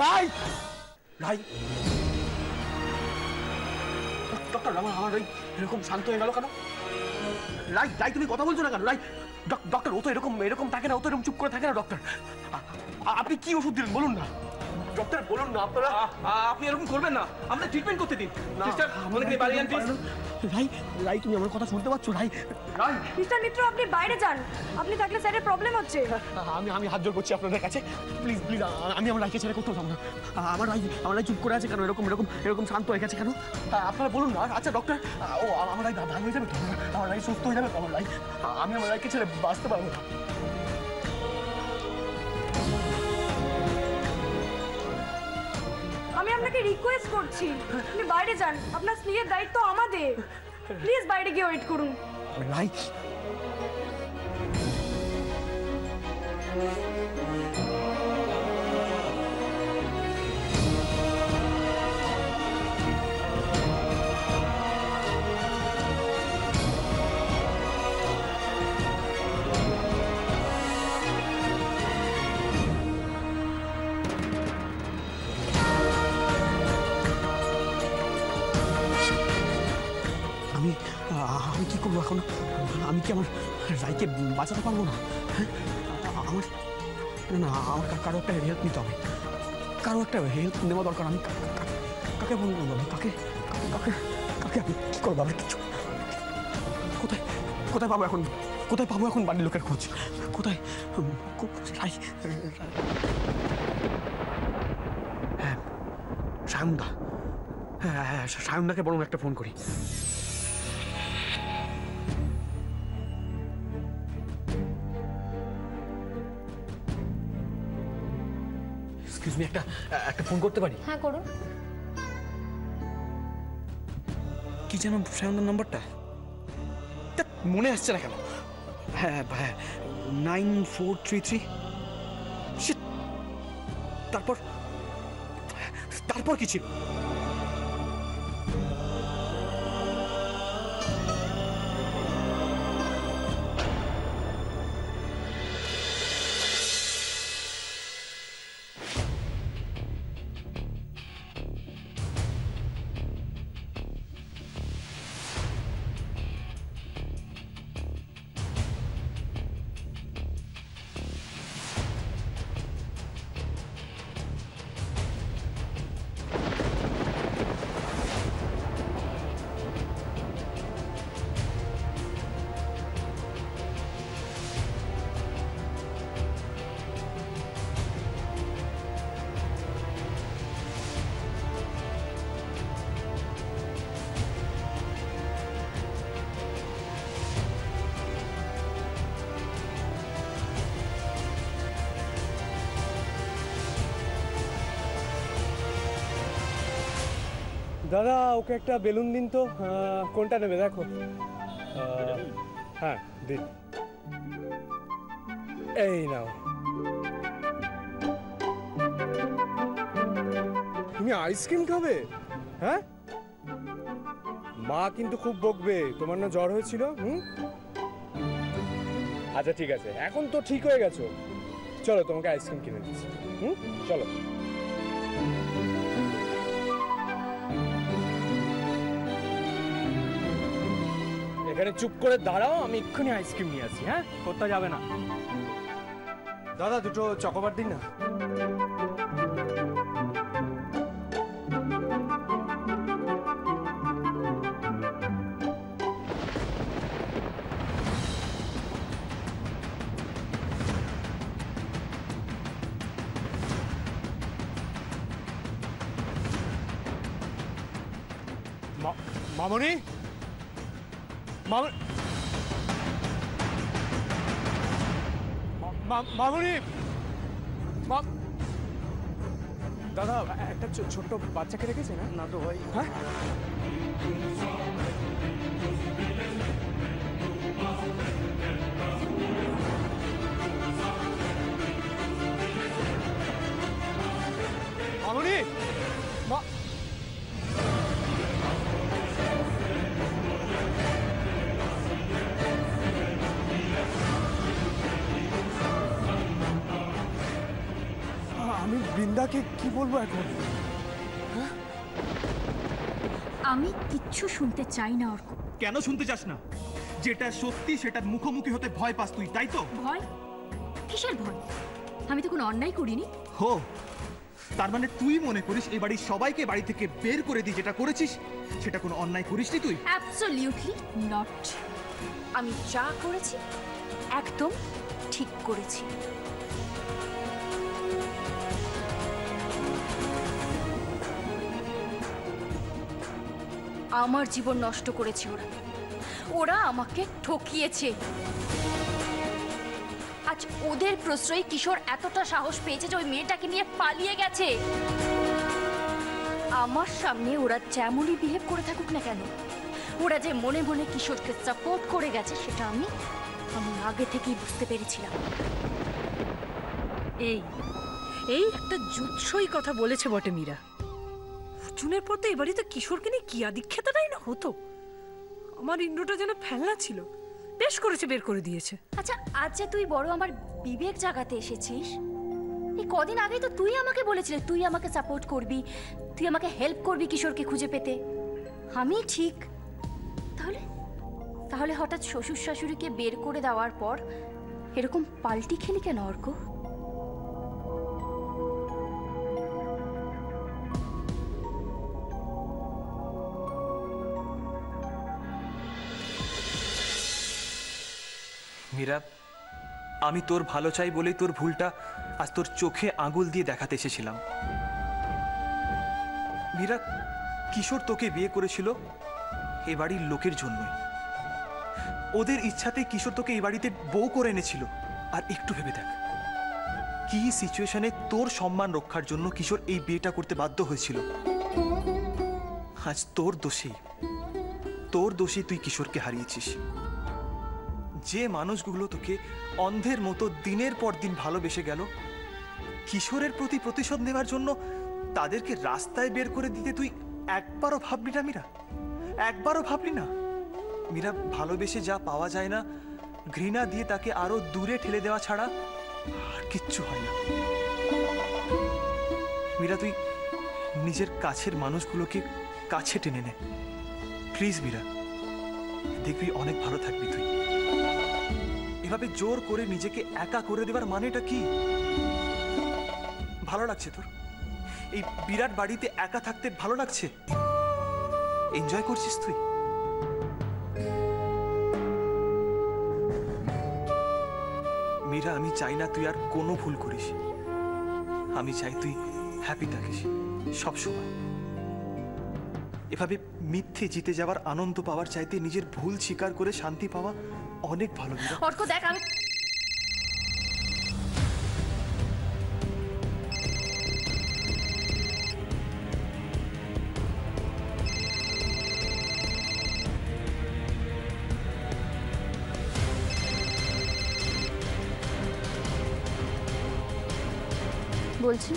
রাই রাই doctor, আমার এরকম শান্ত হয়ে গেল কেন? রাই রাই তুমি কথা বলছো না কেন? রাই ডক্টর, ও তো এরকম থাকে না, ও তো এরকম চুপ করে থাকে না। ডক্টর, আপনি কি ওষুধ দিলেন বলুন না। ডক্টর বলুন না, আপনারা আপনি এরকম করবেন না, আমাদের ট্রিটমেন্ট করতে দিন। সিস্টার আমাদেরকে বাড়ি আন প্লিজ। রাই রাই তুমি আমার কথা শুনতে পাচ্ছ? রাই রাই মিস্টার মিত্র, আপনি বাইরে যান, আপনি থাকলে স্যারের প্রবলেম হচ্ছে। আমি হাত জোর করছি আপনাদের কাছে, প্লিজ প্লিজ, আমি আমার রাইকে ছেড়ে কোথাও যাবো না। আমার রাই চুপ করে আছে কেন? এরকম শান্ত হয়ে গেছে কেন? আপনারা বলুন না। আচ্ছা ডক্টর, ও আমার রাই ভালো হয়ে যাবে তো? আমার রাই সুস্থ হয়ে যাবে তো? আমি আমার রাইকে ছেড়ে বাঁচতে পারবো না। আমি আপনাকে রিকোয়েস্ট করছি, আপনি বাইরে যান, আপনার স্ত্রীর দায়িত্ব আমাদের। প্লিজ বাইরে গিয়ে ওয়েট করুন। রাই আমি কি করবো এখন? আমি কি আমার রাইকে বাঁচাতে পারবো না? আমার আমার কারো একটা হেল্প নিতে হবে, কারো একটা হেল্প নেওয়া দরকার। আমি কাকে ফোন করবো? আমি কাকে কাকে কাকে আমি কি করবো? আমি কিছু কোথায় কোথায় পাবো এখন? কোথায় পাবো এখন বাড়ির লোকের খোঁজ? কোথায়? রাই, হ্যাঁ সায়নদা, হ্যাঁ সায়নদাকে বরং একটা ফোন করি। এক্সকিউজ মি, একটা ফোন করতে পারি? হ্যাঁ করুন। কি যেন সায়নদার নাম্বারটা মনে আসছে না কেন? হ্যাঁ হ্যাঁ 9433। তারপর কি ছিল? দাদা ওকে একটা বেলুন দিন তো। কোনটা নেবে দেখো? হ্যাঁ দিন, এই নাও। তুমি আইসক্রিম খাবে? হ্যাঁ, মা কিন্তু খুব বকবে। তোমার না জ্বর হয়েছিল? আচ্ছা ঠিক আছে, এখন তো ঠিক হয়ে গেছো, চলো তোমাকে আইসক্রিম কিনে দিচ্ছি। চলো। এখানে চুপ করে দাঁড়াও, আমি এক্ষুনি আইসক্রিম নিয়ে আসি। হ্যাঁ, কোথাও যাবে না। দাদা দুটো চকোবার দিন না। মামনি, মামনি, দাদা একটা ছোট্ট বাচ্চাকে রেখেছে না তো ভাই? হ্যাঁ, মামনি, আমি মীরাকে কি বলবো এখন? আমি কিচ্ছু শুনতে চাই না অর্ক। কেন শুনতে চাস না? যেটা সত্যি সেটার মুখোমুখি হতে ভয় পাস তুই, তাই তো? ভয়? কিসের ভয়? আমি তো কোনো অন্যায় করিনি। হো, তার মানে তুই মনে করিস এই বাড়ির সবাইকে বাড়ি থেকে বের করে দিয়ে যেটা করেছিস সেটা কোনো অন্যায় করিসনি তুই? Absolutely not. আমি যা করেছি একদম ঠিক করেছি। আমার জীবন নষ্ট করেছে ওরা। ওরা আমাকে ঠকিয়েছে। আজ ওদের প্রশ্রয়ে কিশোর এতটা সাহস পেয়েছে যে ওই মেয়েটাকে নিয়ে পালিয়ে গেছে। আমার সামনে ওরা যেমনই বিহেভ করে থাকুক না কেন, ওরা যে মনে মনে কিশোরকে সাপোর্ট করে গেছে সেটা আমি আগে থেকেই বুঝতে পেরেছিলাম। এই এই একটা জুৎসই কথা বলেছে বটে মীরা। অর্জুনের পর তো এবারই তো কিশোরকে নিয়ে কি আদিক্ষেতাটাই না হতো। আমার ইন্দ্রটা যেন ফেলনা ছিল, বেশ করেছে বের করে দিয়েছে। আচ্ছা, আজ যে তুই বড় আমার বিবেক জাগাতে এসেছিস, এই কদিন আগেই তো তুই আমাকে বলেছিলি তুই আমাকে সাপোর্ট করবি, তুই আমাকে হেল্প করবি কিশোরকে খুঁজে পেতে। আমি ঠিক, তাহলে তাহলে হঠাৎ শ্বশুর শাশুড়িকে বের করে দেওয়ার পর এরকম পাল্টি খেলি কেন অর্ক? মীরা, আমি তোর ভালো চাই বলেই তোর ভুলটা আজ তোর চোখে আঙুল দিয়ে দেখাতে এসেছিলাম। মীরা, কিশোর তোকে বিয়ে করেছিল এ বাড়ির লোকের জন্যই। ওদের ইচ্ছাতে কিশোর তোকে এই বাড়িতে বউ করে এনেছিল। আর একটু ভেবে দেখ কি সিচুয়েশনে তোর সম্মান রক্ষার জন্য কিশোর এই বিয়েটা করতে বাধ্য হয়েছিল। আজ তোর দোষী তুই কিশোরকে হারিয়েছিস। যে মানুষগুলো তোকে অন্ধের মতো দিনের পর দিন ভালোবেসে গেল, কিশোরের প্রতি প্রতিশোধ নেওয়ার জন্য তাদেরকে রাস্তায় বের করে দিতে তুই একবারও ভাবলি না মীরা? একবারও ভাবলি না? মীরা, ভালোবেসে যা পাওয়া যায় না, ঘৃণা দিয়ে তাকে আরো দূরে ঠেলে দেওয়া ছাড়া আর কিচ্ছু হয় না। মীরা, তুই নিজের কাছের মানুষগুলোকে কাছে টেনে নে প্লিজ। মীরা, দেখবি অনেক ভালো থাকবি তুই। এভাবে জোর করে নিজেকে একা করে দেবার মানেটা কি? ভালো লাগছে তোর? এই বিরাট বাড়িতে একা থাকতে ভালো লাগছে? এনজয় করছিস তুই? মীরা, আমি চাই না তুই আর কোনো ভুল করিস। আমি চাই তুই হ্যাপি থাকিস সব সময়। এভাবে মিথ্যে জিতে যাওয়ার আনন্দ পাওয়ার চাইতে নিজের ভুল স্বীকার করে শান্তি পাওয়া অনেক ভালো। অর্ক দেখ, আমি বলছি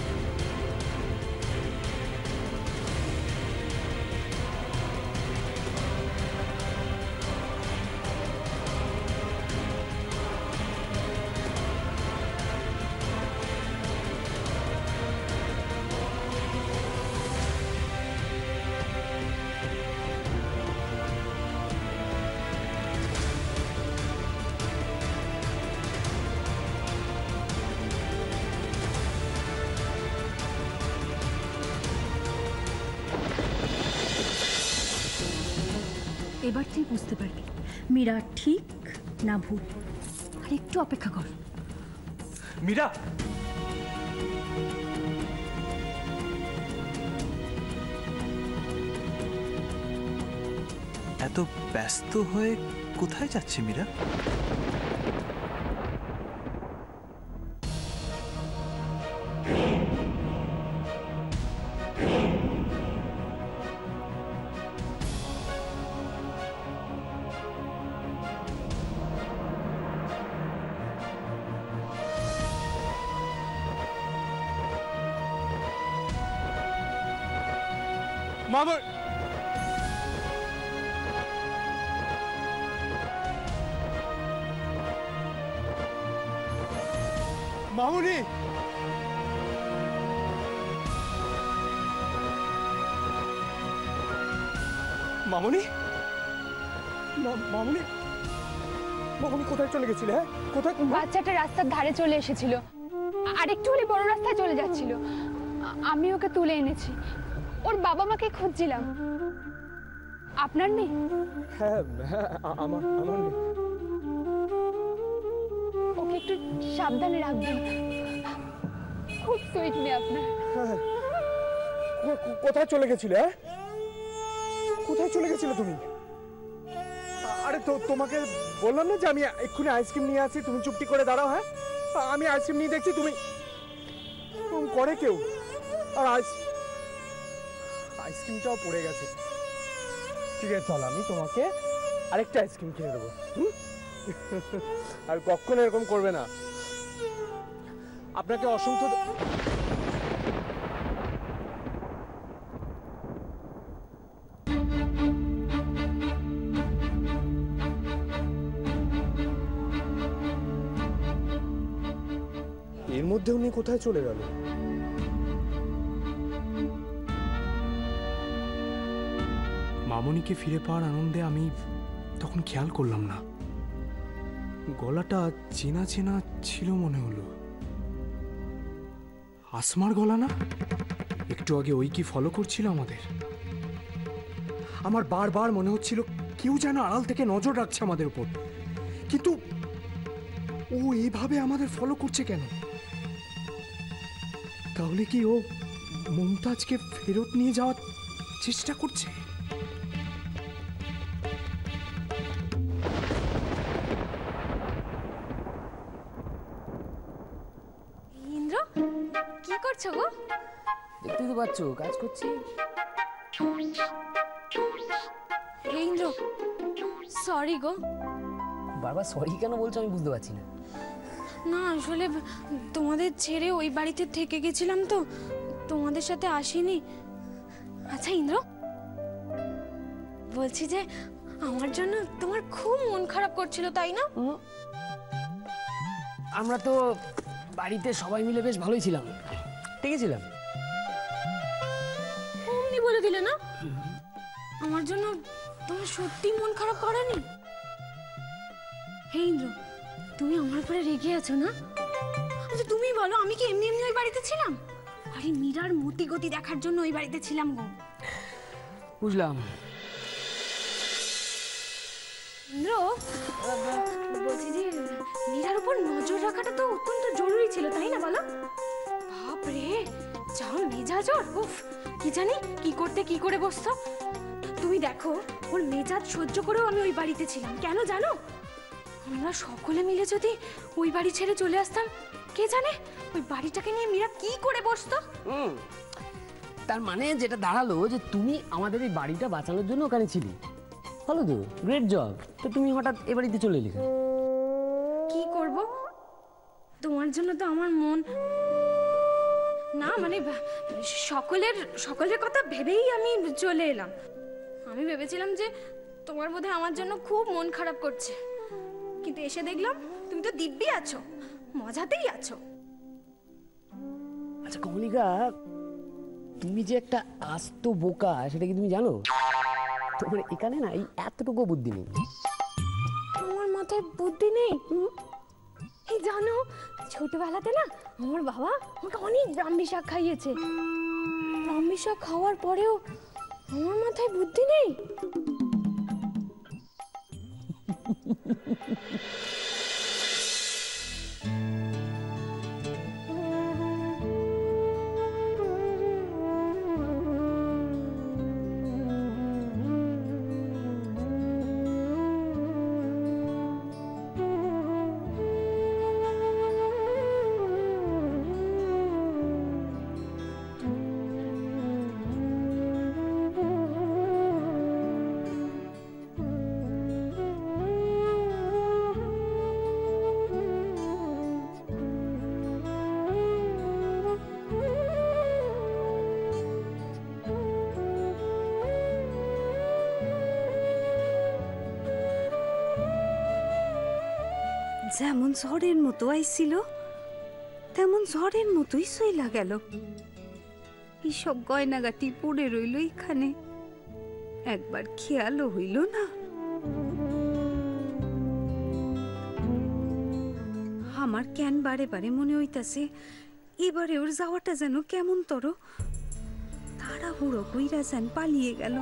এবার তুই বুঝতে পারবি মীরা ঠিক না ভুল। আর একটু অপেক্ষা কর। মীরা, এত ব্যস্ত হয়ে কোথায় যাচ্ছে মীরা? মামা, মামুনি, মামনি মামনি মামনি কোথায় চলে গেছিলে? হ্যাঁ কোথায়? বাচ্চাটা রাস্তার ধারে চলে এসেছিল, আর একটু হলে বড় রাস্তায় চলে যাচ্ছিল। আমি ওকে তুলে এনেছি। ওর বাবা মাকে খুঁজছিলাম। আপনার মেয়ে? হ্যাঁ হ্যাঁ আমার মেয়ে। ওকে একটু সাবধানে রাখবেন, খুব সুইট মেয়ে আপনার। হ্যাঁ, কোথায় চলে গেছিলে? হ্যাঁ কোথায় চলে গেছিলে তুমি? আরে তো তোমাকে বললাম না যে আমি এক্ষুনি আইসক্রিম নিয়ে আসি, তুমি চুপটি করে দাঁড়াও। হ্যাঁ আমি আইসক্রিম নিয়ে দেখছি তুমি করে কেউ, আর আইসক্রিমটাও পড়ে গেছে। ঠিক আছে চল, আমি তোমাকে আরেকটা আইসক্রিম কিনে দেবো। আর কখনো এরকম করবে না। আপনাকে অসংখ্য এর মধ্যে উনি কোথায় চলে গেল? মামনিকে ফিরে পাওয়ার আনন্দে আমি তখন খেয়াল করলাম না, গলাটা চেনা চেনা ছিল মনে হলো। আসমার গলা না? একটু আগে ওই কি ফলো করছিল আমাদের? আমার বারবার মনে হচ্ছিল কেউ যেন আড়াল থেকে নজর রাখছে আমাদের উপর, কিন্তু ও এইভাবে আমাদের ফলো করছে কেন? তাহলে কি ও মুমতাজকে ফেরত নিয়ে যাওয়ার চেষ্টা করছে? ইন্দ্র, কি করছো গো? দেখতেই তো পাচ্ছ কাজ করছি। হে ইন্দ্র, সরি গো। বারবার সরি কেন বলছো আমি বুঝতে পারছি না। না আসলে তোমাদের ছেড়ে ওই বাড়িতে থেকে গেছিলাম তো, তোমাদের সাথে আসিনি। আচ্ছা ইন্দ্র, বলছি যে আমার জন্য তোমার খুব মন খারাপ করছিল, তাই না? আমরা তো বাড়িতে সবাই মিলে বেশ ভালোই ছিলাম, ঠিকই ছিলাম। অমনি বলে দিলে না? আমার জন্য তোমার সত্যি মন খারাপ করেনি? হে ইন্দ্র, তুমি আমার উপরে রেগে আছো না? আচ্ছা তুমি বলো, আমি কি এমনি এমনি ওই বাড়িতে ছিলাম? আরে মীরার মতি গতি দেখার জন্য ওই বাড়িতে ছিলাম গো। বুঝলাম। ইন্দ্র, বলছি যে মীরার উপর নজর রাখাটা তো অত্যন্ত জরুরি ছিল, তাই না বলো? বাপরে, যা মেজাজ ওর! উফ, কি জানি কি করতে কি করে বসতো। তুমি দেখো, ওর মেজাজ সহ্য করেও আমি ওই বাড়িতে ছিলাম। কেন জানো? আমরা সকলে মিলে যদি ওই বাড়ি ছেড়ে চলে আসতাম, কে জানে ওই বাড়িটাকে নিয়ে মীরা কি করে বসতো। তার মানে যেটা দাঁড়ালো যে তুমি আমাদের এই বাড়িটা বাঁচানোর জন্য ওখানে ছিলে। ভালো তো, গ্রেট জব। তো তুমি হঠাৎ এ বাড়িতে চলে এলে? কি করব, তোমার জন্য তো আমার মন না, মানে সকলের কথা ভেবেই আমি চলে এলাম। আমি ভেবেছিলাম যে তোমার বোধহয় আমার জন্য খুব মন খারাপ করছে, কিন্তু এসে দেখলাম তুমি তো দিব্যি আছো, মজাতেই আছো। আচ্ছা কমলিকা, তুমি যে একটা আস্ত বোকা সেটা কি তুমি জানো? তোমার এখানে না এই এতটুকু বুদ্ধি নেই। তোমার মাথায় বুদ্ধি নেই? এই জানো, ছোটবেলাতে না আমার বাবা আমাকে অনেক ব্রাহ্মী শাক খাইয়েছে। ব্রাহ্মী শাক খাওয়ার পরেও আমার মাথায় বুদ্ধি নেই। যেমন ঝড়ের মতো আইছিল তেমন ঝড়ের মতোই সইলা গেল। এইসব গয়নাগাটি পড়ে রইল এখানে। একবার খেয়ালও হইল না। আমার কেন বারে বারে মনে হইতাছে এবারে ওর যাওয়াটা যেন কেমন তর তাড়াহুড়ো কইরা যেন পালিয়ে গেল।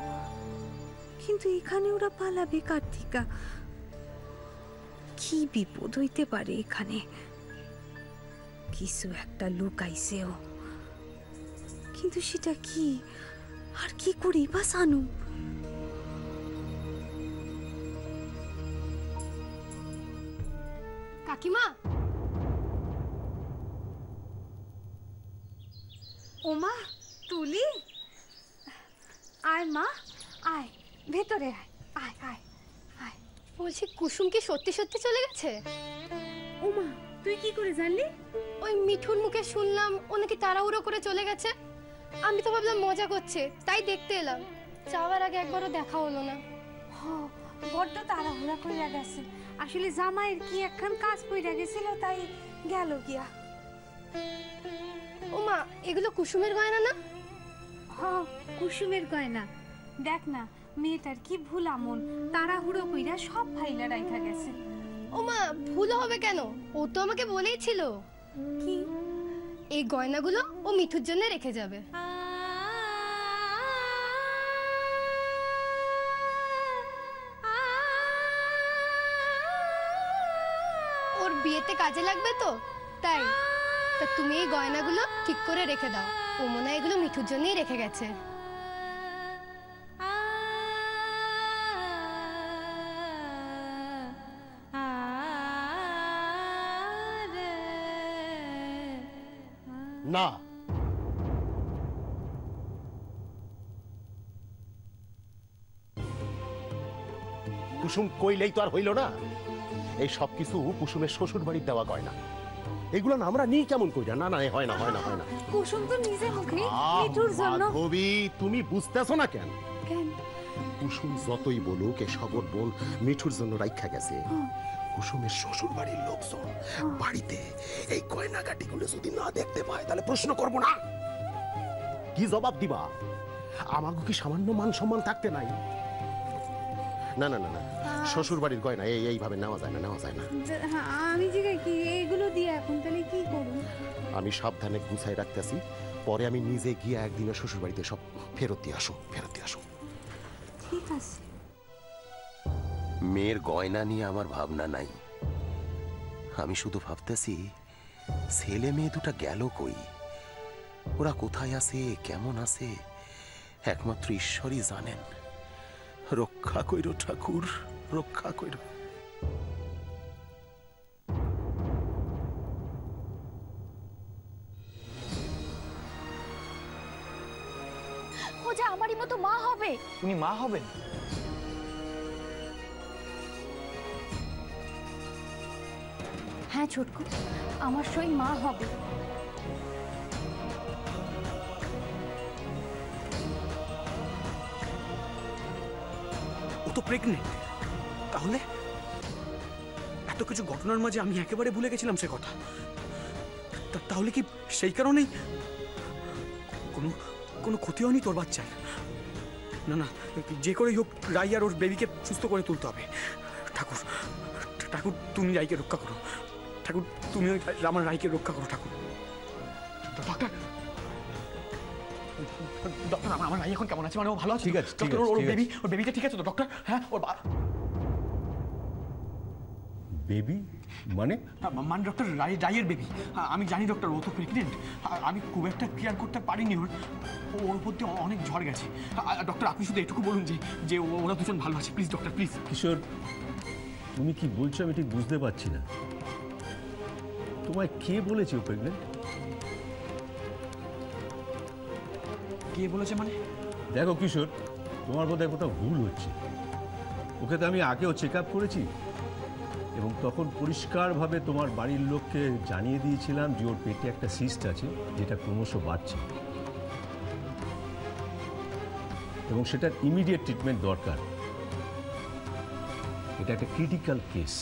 কিন্তু এখানে ওরা পালাবে কার থিকা? কি বিপদ হইতে পারে এখানে? কিছু একটা লুকাইছেও, কিন্তু সেটা কি আর কি করি বা জানু? কাকিমা, ওমা তুলি, আয় মা আয়, ভেতরে আয়, আয় আয় আয়। বলছি কুসুম কি সত্যি সত্যি চলে গেছে? ওমা তুই কি করে জানলি? ওই মিঠুর মুখে শুনলাম ও নাকি তাড়াহুড়ো করে চলে গেছে। আমি তো ভাবলাম মজা করছে, তাই দেখতে এলাম। যাওয়ার আগে একবারও দেখা হলো না। বড্ড তাড়াহুড়া কইরা গেছে, আসলে জামাইয়ের কি একখান কাজ পইরা গেছিল, তাই গেল গিয়া। ওমা, এগুলো কুসুমের গয়না না? কুসুমের গয়না। দেখ না মেয়েটার কি ভুল আমন, তাড়াহুড়ো কইরা সব ফাইলা রাইখা গেছে। ওমা, ভুল হবে কেন? ও তো আমাকে বলেই ছিল কি এই গয়নাগুলো ও মিঠুর জন্য রেখে যাবে। ওর বিয়েতে কাজে লাগবে তো, তাই। তা তুমি এই গয়নাগুলো ঠিক করে রেখে দাও। ও মনে হয় এগুলো মিঠুর জন্যই রেখে গেছে। না, কুসুম কইলেই তো আর হইল না। এই সব কিছু কুসুমের শ্বশুর বাড়ির দেওয়া গয়না, এগুলো না আমরা নিই কেমন কইরা? না না, হয় না হয় না হয় না। কুসুম তো নিজে মুখে মিঠুর জন্য। মাধবী, তুমি বুঝতেছো না কেন? কেন? কুসুম যতই বলুক এ সবর বোন মিঠুর জন্য রাইখা গেছে। কুসুমের শ্বশুর বাড়ির লোকজন বাড়িতে এই গয়নাগাটিগুলো যদি না দেখতে পায় তাহলে প্রশ্ন করব না। কি জবাব দিবা? আমাকে কি সামান্য মান সম্মান থাকতে নাই? না না না না, শ্বশুর বাড়ির গয়না এইভাবে নেওয়া যায় না, নেওয়া যায় না। আমি জিজ্ঞাসা কি এগুলো দিয়ে এখন তাহলে কি করব? আমি সাবধানে গুছাই রাখতেছি, পরে আমি নিজে গিয়ে একদিনের শ্বশুর বাড়িতে সব ফেরত দিয়ে আসো, ফেরত দিয়ে আসো। ঠিক আছে। মেয়ের গয়না নিয়ে আমার ভাবনা নাই। আমি শুধু ভাবতেছি ছেলে মেয়ে দুটা গেল কই, ওরা কোথায় আছে, কেমন আছে, একমাত্র ঈশ্বরই জানেন। রক্ষা কইরো ঠাকুর, রক্ষা কইরো। ও যে আমারই মতো মা হবে। উনি মা হবেন? হ্যাঁ ছোটকু, আমার সই মা হবে। ও তো প্রেগনেন্ট। তাহলে এত কিছু ঘটনার মাঝে আমি একেবারে ভুলে গেছিলাম সে কথা। তাহলে কি সেই কারণেই কোনো কোনো ক্ষতি হয়নি তোর বাচ্চার? না না, যে করেই হোক রাই আর ওর বেবিকে সুস্থ করে তুলতে হবে। ঠাকুর ঠাকুর, তুমি রাইকে রক্ষা করো। ঠাকুর, তুমি আমার রাইকে রক্ষা করো। ঠাকুর, ডক্টর ডক্টর, আমার রাই এখন কেমন আছে? মানে ও ভালো আছে? ঠিক আছে ডক্টর? ওর বেবিটা ঠিক আছে তো ডক্টর? হ্যাঁ, ওর বেবি মানে? মানে ডক্টর, রাইয়ের বেবি। আমি জানি ডক্টর, ও তো প্রেগনেন্ট। আমি খুব একটা কেয়ার করতে পারিনি ওর উপর দিয়ে অনেক ঝড় গেছে। ডক্টর, আপনি শুধু এটুকু বলুন যে ওরা দুজন ভালো আছে, প্লিজ ডক্টর, প্লিজ। কিশোর, তুমি কি বলছো আমি ঠিক বুঝতে পারছি না। তোমায় কে বলেছে ও প্রেগনেন্ট? কে বলেছে মানে? দেখো কিশোর, তোমার বোধহয় কোথাও ভুল হচ্ছে। ওকে তো আমি আগেও চেক আপ করেছি এবং তখন পরিষ্কারভাবে তোমার বাড়ির লোককে জানিয়ে দিয়েছিলাম যে ওর পেটে একটা সিস্ট আছে যেটা ক্রমশ বাড়ছে এবং সেটার ইমিডিয়েট ট্রিটমেন্ট দরকার। এটা একটা ক্রিটিক্যাল কেস।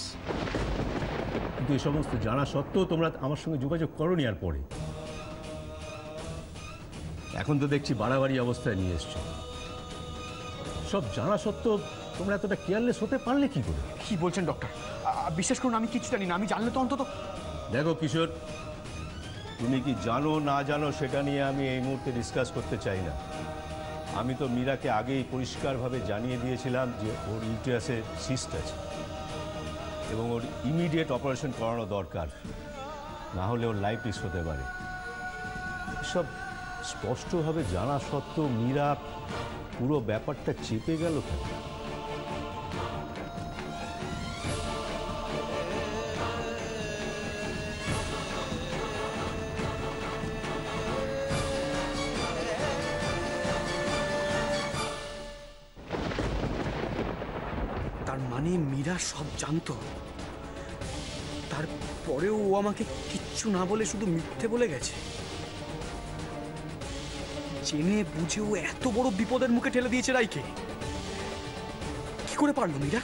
কিন্তু এই সমস্ত জানা সত্ত্বেও তোমরা আমার সঙ্গে যোগাযোগ করোনি। আর পরে এখন তো দেখছি বাড়াবাড়ি অবস্থায় নিয়ে এসছো। সব জানা সত্ত্বেও তোমরা এতটা কেয়ারলেস হতে পারলে কি করে? কি বলছেন ডক্টর? বিশ্বাস করুন আমি কিছু জানি না। আমি জানলে তো অন্তত। দেখো কিশোর, তুমি কি জানো না জানো সেটা নিয়ে আমি এই মুহূর্তে ডিসকাস করতে চাই না। আমি তো মীরাকে আগেই পরিষ্কারভাবে জানিয়ে দিয়েছিলাম যে ওর ইউটেরাসে সিস্ট আছে এবং ওর ইমিডিয়েট অপারেশন করানো দরকার, না হলে ওর লাইফ রিস্ক হতে পারে। সব স্পষ্টভাবে জানা সত্ত্বেও মীরা পুরো ব্যাপারটা চেপে গেল কেন? তার মানে মীরা সব জানতো, তারপরেও ও আমাকে কিচ্ছু না বলে শুধু মিথ্যে বলে গেছে। জেনে বুঝে ও এত বড় বিপদের মুখে ঠেলে দিয়েছে রাইকে। কি করে পারলো Meera?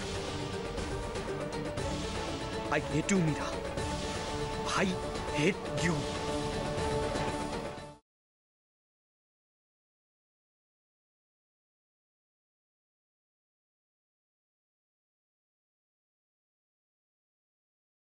I hate you Meera, I hate you.